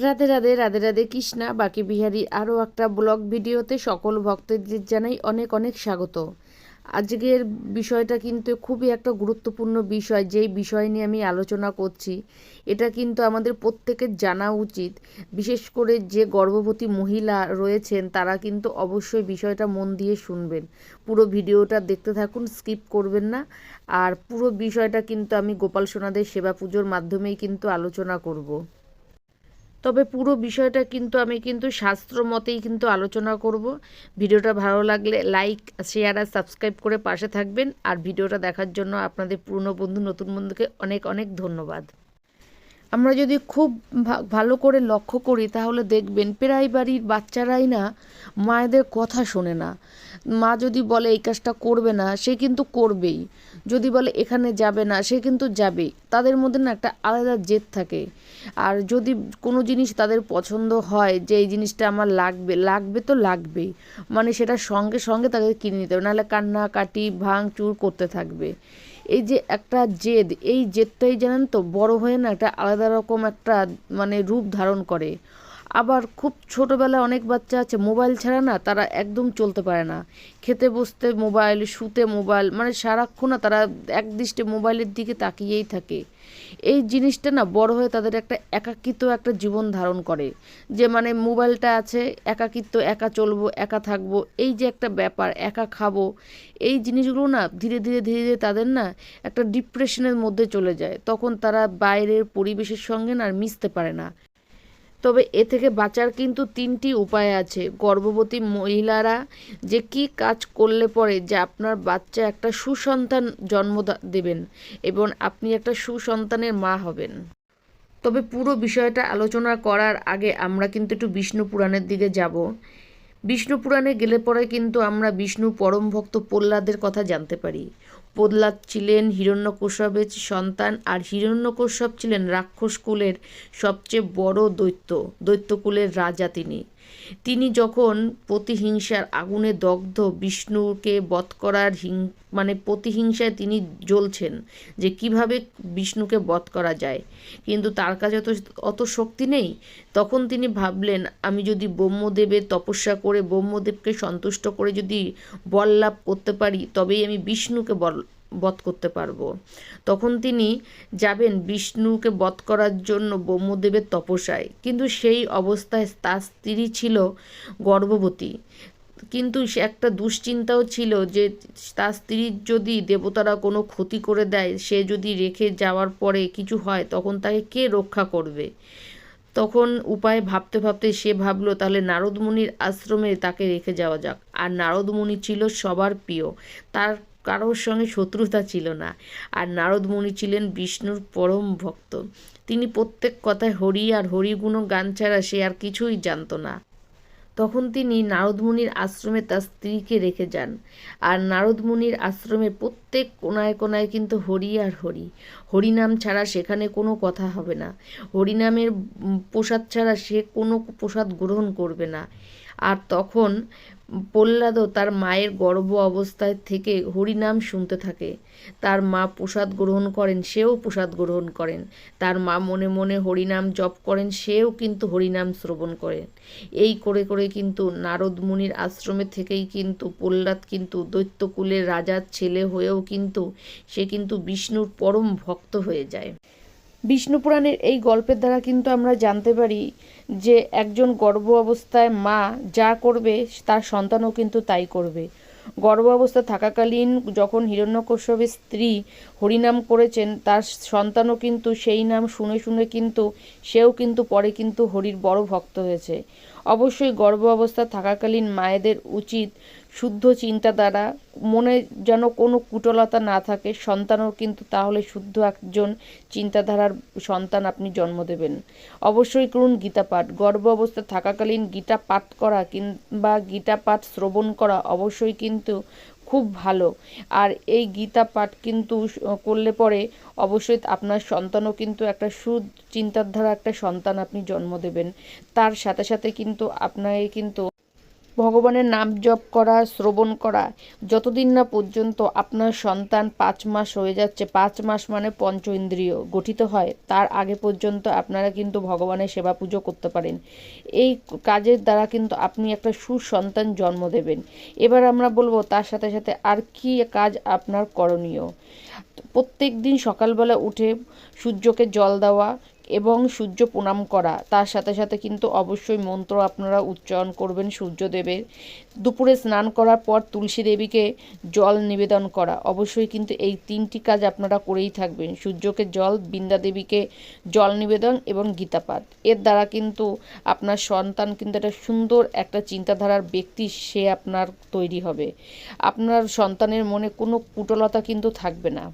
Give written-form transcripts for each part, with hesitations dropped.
রাধে রাধে রাধে রাধে কৃষ্ণা বাকি বিহারী আরও একটা ব্লগ ভিডিওতে সকল ভক্তদের জানাই অনেক অনেক স্বাগত। আজকের বিষয়টা কিন্তু খুবই একটা গুরুত্বপূর্ণ বিষয়, যেই বিষয় নিয়ে আমি আলোচনা করছি এটা কিন্তু আমাদের প্রত্যেকের জানা উচিত। বিশেষ করে যে গর্ভবতী মহিলা রয়েছেন তারা কিন্তু অবশ্যই বিষয়টা মন দিয়ে শুনবেন, পুরো ভিডিওটা দেখতে থাকুন, স্কিপ করবেন না। আর পুরো বিষয়টা কিন্তু আমি গোপাল সোনাদের সেবা পুজোর মাধ্যমেই কিন্তু আলোচনা করব। তবে পুরো বিষয়টা কিন্তু আমি শাস্ত্র মতেই কিন্তু আলোচনা করব। ভিডিওটা ভালো লাগলে লাইক, শেয়ার আর সাবস্ক্রাইব করে পাশে থাকবেন। আর ভিডিওটা দেখার জন্য আপনাদের পুরনো বন্ধু নতুন বন্ধুকে অনেক অনেক ধন্যবাদ। আমরা যদি খুব ভালো করে লক্ষ্য করি তাহলে দেখবেন প্রায় বাড়ির বাচ্চারাই না মায়েদের কথা শোনে না। মা যদি বলে এই কাজটা করবে না সে কিন্তু করবেই, যদি বলে এখানে যাবে না সে কিন্তু যাবেই। তাদের মধ্যে না একটা আলাদা জেদ থাকে। আর যদি কোনো জিনিস তাদের পছন্দ হয় যে এই জিনিসটা আমার লাগবে লাগবে তো লাগবেই, মানে সেটা সঙ্গে সঙ্গে তাদের কিনে নিতে হবে, নাহলে কান্নাকাটি ভাঙচুর করতে থাকবে। এই যে একটা জেদ, এই জেদটাই জানেন তো বড় হয়ে না একটা আলাদা রকম একটা মানে রূপ ধারণ করে। আবার খুব ছোটোবেলায় অনেক বাচ্চা আছে মোবাইল ছাড়া না তারা একদম চলতে পারে না। খেতে বসতে মোবাইল, শুতে মোবাইল, মানে সারাক্ষণ না তারা একদৃষ্টে মোবাইলের দিকে তাকিয়েই থাকে। এই জিনিসটা না বড় হয়ে তাদের একটা একাকিত্ব একটা জীবন ধারণ করে, যে মানে মোবাইলটা আছে, একাকিত্ব, একা চলবো, একা থাকবো, এই যে একটা ব্যাপার, একা খাবো, এই জিনিসগুলো না ধীরে ধীরে ধীরে ধীরে তাদের না একটা ডিপ্রেশনের মধ্যে চলে যায়। তখন তারা বাইরের পরিবেশের সঙ্গে না আর মিশতে পারে না। তবে এ থেকে বাঁচার কিন্তু 3টি উপায় আছে। গর্ভবতী মহিলারা যে কি কাজ করলে পরে যে আপনার বাচ্চা একটা সুসন্তান জন্ম দেবেন এবং আপনি একটা সুসন্তানের মা হবেন। তবে পুরো বিষয়টা আলোচনা করার আগে আমরা কিন্তু একটু বিষ্ণু পুরাণের দিকে যাব। বিষ্ণু পুরাণে গেলে পরে কিন্তু আমরা বিষ্ণু পরম ভক্ত প্রহ্লাদের কথা জানতে পারি। প্রহ্লাদ ছিলেন হিরণ্যকশ্যপের সন্তান, আর হিরণ্যকশ্যপ ছিলেন রাক্ষস কুলের সবচেয়ে বড় দৈত্যকুলের রাজা। তিনি যখন প্রতিহিংসার আগুনে দগ্ধ বিষ্ণুকে বধ করার মানে প্রতিহিংসায় তিনি জ্বলছেন যে কিভাবে বিষ্ণুকে বধ করা যায়, কিন্তু তার কাছে তো অত শক্তি নেই। তখন তিনি ভাবলেন আমি যদি ব্রহ্মদেবের তপস্যা করে ব্রহ্মদেবকে সন্তুষ্ট করে যদি বল লাভ করতে পারি তবেই আমি বিষ্ণুকে বধ করতে পারবো। তখন তিনি যাবেন বিষ্ণুকে বধ করার জন্য ব্রহ্মদেবের তপস্যায়, কিন্তু সেই অবস্থায় তার স্ত্রী ছিল গর্ভবতী। কিন্তু সে একটা দুশ্চিন্তাও ছিল যে তার স্ত্রীর যদি দেবতারা কোনো ক্ষতি করে দেয়, সে যদি রেখে যাওয়ার পরে কিছু হয় তখন তাকে কে রক্ষা করবে। তখন উপায় ভাবতে ভাবতে সে ভাবলো তাহলে নারদ মুনির আশ্রমে তাকে রেখে যাওয়া যাক। আর নারদ মুনি ছিল সবার প্রিয়, তার কারোর সঙ্গে শত্রুতা ছিল না। আর নারদ মুনি ছিলেন বিষ্ণুর পরম ভক্ত। তিনি প্রত্যেক কথায় হরি আর হরিগুণ গান ছাড়া সে আর কিছুই জানতো না। তখন তিনি নারদ মুনির আশ্রমে তার স্ত্রীকে রেখে যান। আর নারদ মুনির আশ্রমের প্রত্যেক কোনায় কোনায় কিন্তু হরি আর হরি, হরিনাম ছাড়া সেখানে কোনো কথা হবে না। হরিনামের প্রসাদ ছাড়া সে কোনো প্রসাদ গ্রহণ করবে না। আর তখন প্রহ্লাদও তার মায়ের গর্ভ অবস্থায় থেকে হরিনাম শুনতে থাকে। তার মা প্রসাদ গ্রহণ করেন, সেও প্রসাদ গ্রহণ করেন। তার মা মনে মনে হরিনাম জপ করেন, সেও কিন্তু হরিনাম শ্রবণ করেন। এই করে করে কিন্তু নারদ মুনির আশ্রমে থেকেই কিন্তু প্রহ্লাদ কিন্তু দৈত্যকুলের রাজার ছেলে হয়েও কিন্তু সে কিন্তু বিষ্ণুর পরম ভক্ত হয়ে যায়। বিষ্ণু পুরাণের এই গল্পের দ্বারা কিন্তু আমরা জানতে পারি যে একজন গর্ভ অবস্থায় মা যা করবে তার সন্তানও কিন্তু তাই করবে। গর্ভ অবস্থা থাকাকালীন যখন হিরণ্যকশ্যপের স্ত্রী হরিনাম করেছেন, তার সন্তানও কিন্তু সেই নাম শুনে শুনে কিন্তু সেও কিন্তু পরে কিন্তু হরির বড় ভক্ত হয়েছে। অবশ্যই গর্ভ অবস্থা থাকাকালীন মায়েদের উচিত শুদ্ধ চিন্তা দ্বারা মনে যেন কোনো কুটলতা না থাকে, সন্তানও কিন্তু তাহলে শুদ্ধ একজন চিন্তাধারার সন্তান আপনি জন্ম দেবেন। অবশ্যই করুন গীতা পাঠ। গর্ভ অবস্থা থাকাকালীন গীতা পাঠ করা কিংবা গীতা পাঠ শ্রবণ করা অবশ্যই কিন্তু খুব ভালো। আর এই গীতা পাঠ কিন্তু করলে পরে অবশ্যই আপনার সন্তানও কিন্তু একটা চিন্তাধারা একটা সন্তান আপনি জন্ম দেবেন। তার সাথে সাথে কিন্তু আপনাকে কিন্তু ভগবানের নাম জপ করা, শ্রবণ করা, যতদিন না পর্যন্ত আপনার সন্তান 5 মাস হয়ে যাচ্ছে, 5 মাস মানে পঞ্চ ইন্দ্রিয় গঠিত হয়, তার আগে পর্যন্ত আপনারা কিন্তু ভগবানের সেবা পুজো করতে পারেন। এই কাজের দ্বারা কিন্তু আপনি একটা সুসন্তান জন্ম দেবেন। এবার আমরা বলবো তার সাথে সাথে আর কি কাজ আপনার করণীয়। প্রত্যেক দিন সকালবেলা উঠে সূর্যকে জল দেওয়া এবং সূর্য প্রণাম করা, তার সাথে সাথে কিন্তু অবশ্যই মন্ত্র আপনারা উচ্চারণ করবেন সূর্যদেবের। দুপুরে স্নান করার পর তুলসী দেবীকে জল নিবেদন করা, অবশ্যই কিন্তু এই 3টি কাজ আপনারা করেই থাকবেন। সূর্যকে জল, বৃন্দা দেবীকে জল নিবেদন এবং গীতাপাঠ। এর দ্বারা কিন্তু আপনার সন্তান কিন্তু একটা সুন্দর একটা চিন্তাধারার ব্যক্তি সে আপনার তৈরি হবে। আপনার সন্তানের মনে কোনো কুটলতা কিন্তু থাকবে না।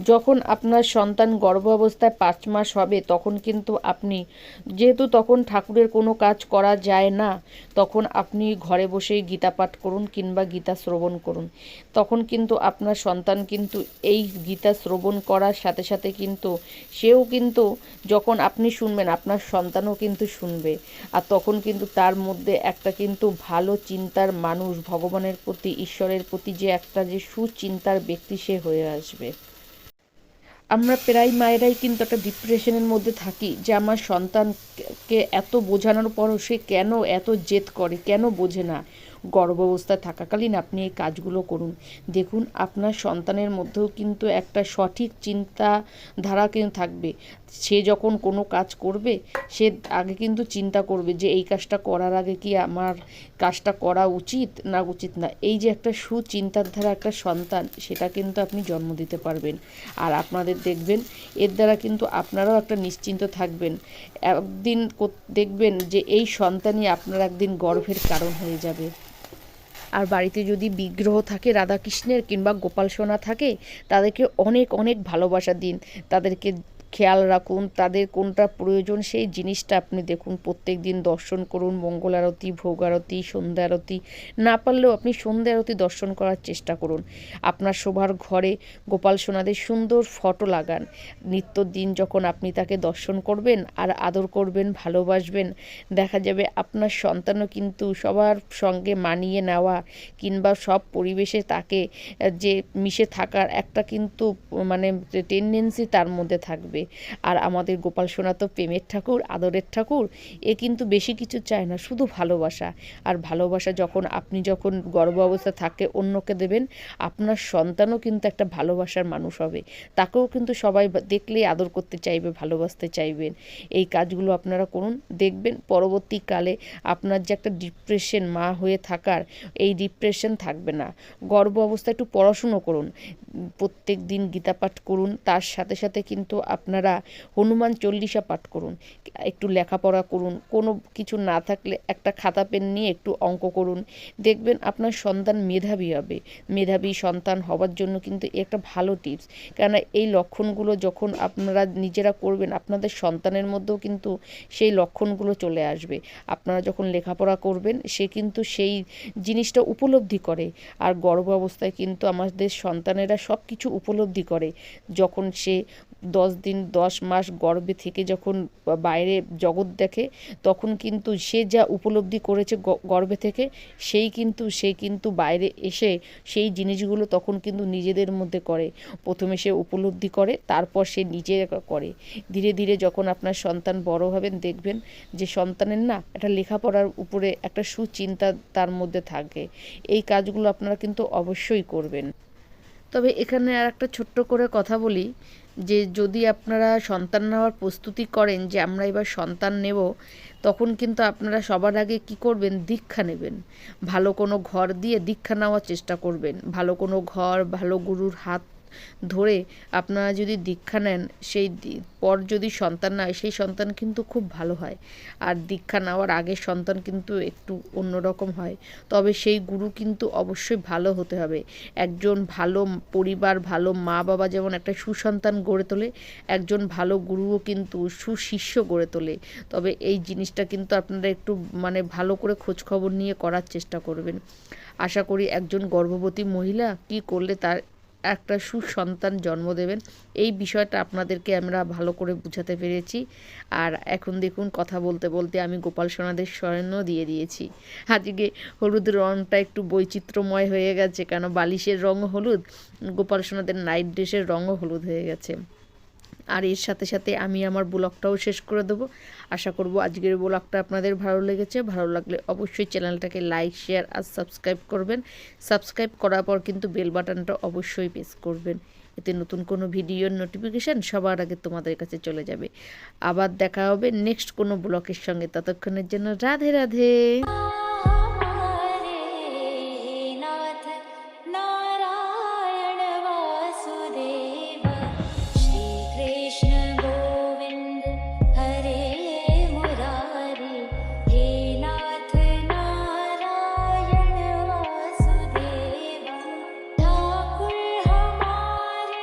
যখন আপনার সন্তান গর্ভ অবস্থায় 5 মাস হবে তখন কিন্তু আপনি, যেহেতু তখন ঠাকুরের কোনো কাজ করা যায় না, তখন আপনি ঘরে বসেই গীতা পাঠ করুন কিংবা গীতা শ্রবণ করুন। তখন কিন্তু আপনার সন্তান কিন্তু এই গীতা শ্রবণ করার সাথে সাথে কিন্তু সেও কিন্তু, যখন আপনি শুনবেন আপনার সন্তানও কিন্তু শুনবে। আর তখন কিন্তু তার মধ্যে একটা কিন্তু ভালো চিন্তার মানুষ, ভগবানের প্রতি, ঈশ্বরের প্রতি যে একটা যে সুচিন্তার ব্যক্তি সে হয়ে আসবে। আমরা প্রায় মায়েরাই কিন্তু একটা ডিপ্রেশনের মধ্যে থাকি যে আমার সন্তানকে এত বোঝানোর পরও সে কেন এত জেদ করে, কেন বোঝে না। গর্ভাবস্থায় থাকাকালীন আপনি এই কাজগুলো করুন। দেখুন আপনার সন্তানের মধ্যেও কিন্তু একটা সঠিক চিন্তাধারা কিন্তু থাকবে। সে যখন কোনো কাজ করবে সে আগে কিন্তু চিন্তা করবে যে এই কাজটা করার আগে কি আমার কাজটা করা উচিত না উচিত না। এই যে একটা সুচিন্তাধারা একটা সন্তান, সেটা কিন্তু আপনি জন্ম দিতে পারবেন। আর আপনাদের দেখবেন এর দ্বারা কিন্তু আপনারাও একটা নিশ্চিন্ত থাকবেন। একদিন দেখবেন যে এই সন্তানই আপনার একদিন গর্ভের কারণ হয়ে যাবে। আর বাড়িতে যদি বিগ্রহ থাকে রাধাকৃষ্ণের কিংবা গোপাল সোনা থাকে, তাদেরকে অনেক অনেক ভালোবাসা দিন, তাদেরকে খেয়াল রাখুন, তাদের কোনটা প্রয়োজন সেই জিনিসটা আপনি দেখুন। প্রত্যেক দিন দর্শন করুন, মঙ্গল আরতি, ভোগ আরতি, সন্ধ্যা আরতি, না পারলেও আপনি সন্ধ্যা আরতি দর্শন করার চেষ্টা করুন। আপনার শোবার ঘরে গোপাল সোনাদের সুন্দর ফটো লাগান। নিত্যদিন যখন আপনি তাকে দর্শন করবেন আর আদর করবেন, ভালোবাসবেন, দেখা যাবে আপনার সন্তানও কিন্তু সবার সঙ্গে মানিয়ে নেওয়া কিংবা সব পরিবেশে তাকে যে মিশে থাকার একটা কিন্তু মানে টেন্ডেন্সি তার মধ্যে থাকবে। আর আমাদের গোপাল সোনা তো প্রেমের ঠাকুর, আদরের ঠাকুর। এ কিন্তু বেশি কিছু চায় না, শুধু ভালোবাসা। আর ভালোবাসা যখন আপনি যখন গর্ভ অবস্থা থাকে অন্যকে দেবেন, আপনার সন্তানও কিন্তু একটা ভালোবাসার মানুষ হবে। তাকেও কিন্তু সবাই দেখলেই আদর করতে চাইবে, ভালোবাসতে চাইবেন। এই কাজগুলো আপনারা করুন, দেখবেন পরবর্তীকালে আপনার যে একটা ডিপ্রেশন মা হয়ে থাকার, এই ডিপ্রেশন থাকবে না। গর্ভ অবস্থায় একটু পড়াশুনো করুন, প্রত্যেক দিন গীতা পাঠ করুন, তার সাথে সাথে কিন্তু আপনারা হনুমান চল্লিশা পাঠ করুন, একটু লেখাপড়া করুন। কোনো কিছু না থাকলে একটা খাতা পেন নিয়ে একটু অঙ্ক করুন, দেখবেন আপনার সন্তান মেধাবী হবে। মেধাবী সন্তান হওয়ার জন্য কিন্তু একটা ভালো টিপস, কেননা এই লক্ষণগুলো যখন আপনারা নিজেরা করবেন আপনাদের সন্তানের মধ্যেও কিন্তু সেই লক্ষণগুলো চলে আসবে। আপনারা যখন লেখাপড়া করবেন সে কিন্তু সেই জিনিসটা উপলব্ধি করে। আর গর্ভ অবস্থায় কিন্তু আমাদের সন্তানেরা সব কিছু উপলব্ধি করে। যখন সে 10 দিন 10 মাস গর্ভে থেকে যখন বাইরে জগৎ দেখে, তখন কিন্তু সে যা উপলব্ধি করেছে গর্ভে থেকে, সে কিন্তু বাইরে এসে সেই জিনিসগুলো তখন কিন্তু নিজেদের মধ্যে করে। প্রথমে সে উপলব্ধি করে, তারপর সে নিজে করে। ধীরে ধীরে যখন আপনার সন্তান বড় হবেন, দেখবেন যে সন্তানের না একটা লেখাপড়ার উপরে একটা সুচিন্তা তার মধ্যে থাকে। এই কাজগুলো আপনারা কিন্তু অবশ্যই করবেন। তবে এখানে আর একটা ছোট্ট করে কথা বলি, যে যদি আপনারা সন্তান নেওয়ার প্রস্তুতি করেন যে আমরা এবার সন্তান নেব, তখন কিন্তু আপনারা সবার আগে কি করবেন, দীক্ষা নেবেন। ভালো কোনো ঘর দিয়ে দীক্ষা নেওয়ার চেষ্টা করবেন। ভালো কোনো ঘর, ভালো গুরুর হাত ধরে আপনারা যদি দীক্ষা নেন, সেই পর যদি সন্তান না হয় সেই সন্তান কিন্তু খুব ভালো হয়। আর দীক্ষা নেওয়ার আগের সন্তান কিন্তু একটু অন্যরকম হয়। তবে সেই গুরু কিন্তু অবশ্যই ভালো হতে হবে। একজন ভালো পরিবার, ভালো মা বাবা যেমন একটা সুসন্তান গড়ে তোলে, একজন ভালো গুরুও কিন্তু সুশিষ্য গড়ে তোলে। তবে এই জিনিসটা কিন্তু আপনারা একটু মানে ভালো করে খোঁজখবর নিয়ে করার চেষ্টা করবেন। আশা করি একজন গর্ভবতী মহিলা কী করলে তার একটা সুসন্তান জন্ম দেবেন। এই বিষয়টা আপনাদেরকে আমরা ভালো করে বুঝাতে পেরেছি। আর এখন দেখুন কথা বলতে বলতে আমি গোপাল সোনাদের শয়নও দিয়ে দিয়েছি। আজকে হলুদ রঙটা একটু বৈচিত্র্যময় হয়ে গেছে, কেন বালিশের রঙও হলুদ, গোপাল সোনাদের নাইট ড্রেসের রঙও হলুদ হয়ে গেছে। আর এর সাথে সাথে আমি আমার ব্লগটাও শেষ করে দেবো। আশা করব আজকের ব্লগটা আপনাদের ভালো লেগেছে। ভালো লাগলে অবশ্যই চ্যানেলটাকে লাইক, শেয়ার আর সাবস্ক্রাইব করবেন। সাবস্ক্রাইব করার পর কিন্তু বেল বাটনটা অবশ্যই প্রেস করবেন, এতে নতুন কোনো ভিডিওর নোটিফিকেশান সবার আগে তোমাদের কাছে চলে যাবে। আবার দেখা হবে নেক্সট কোনো ব্লগের সঙ্গে। ততক্ষণের জন্য রাধে রাধে।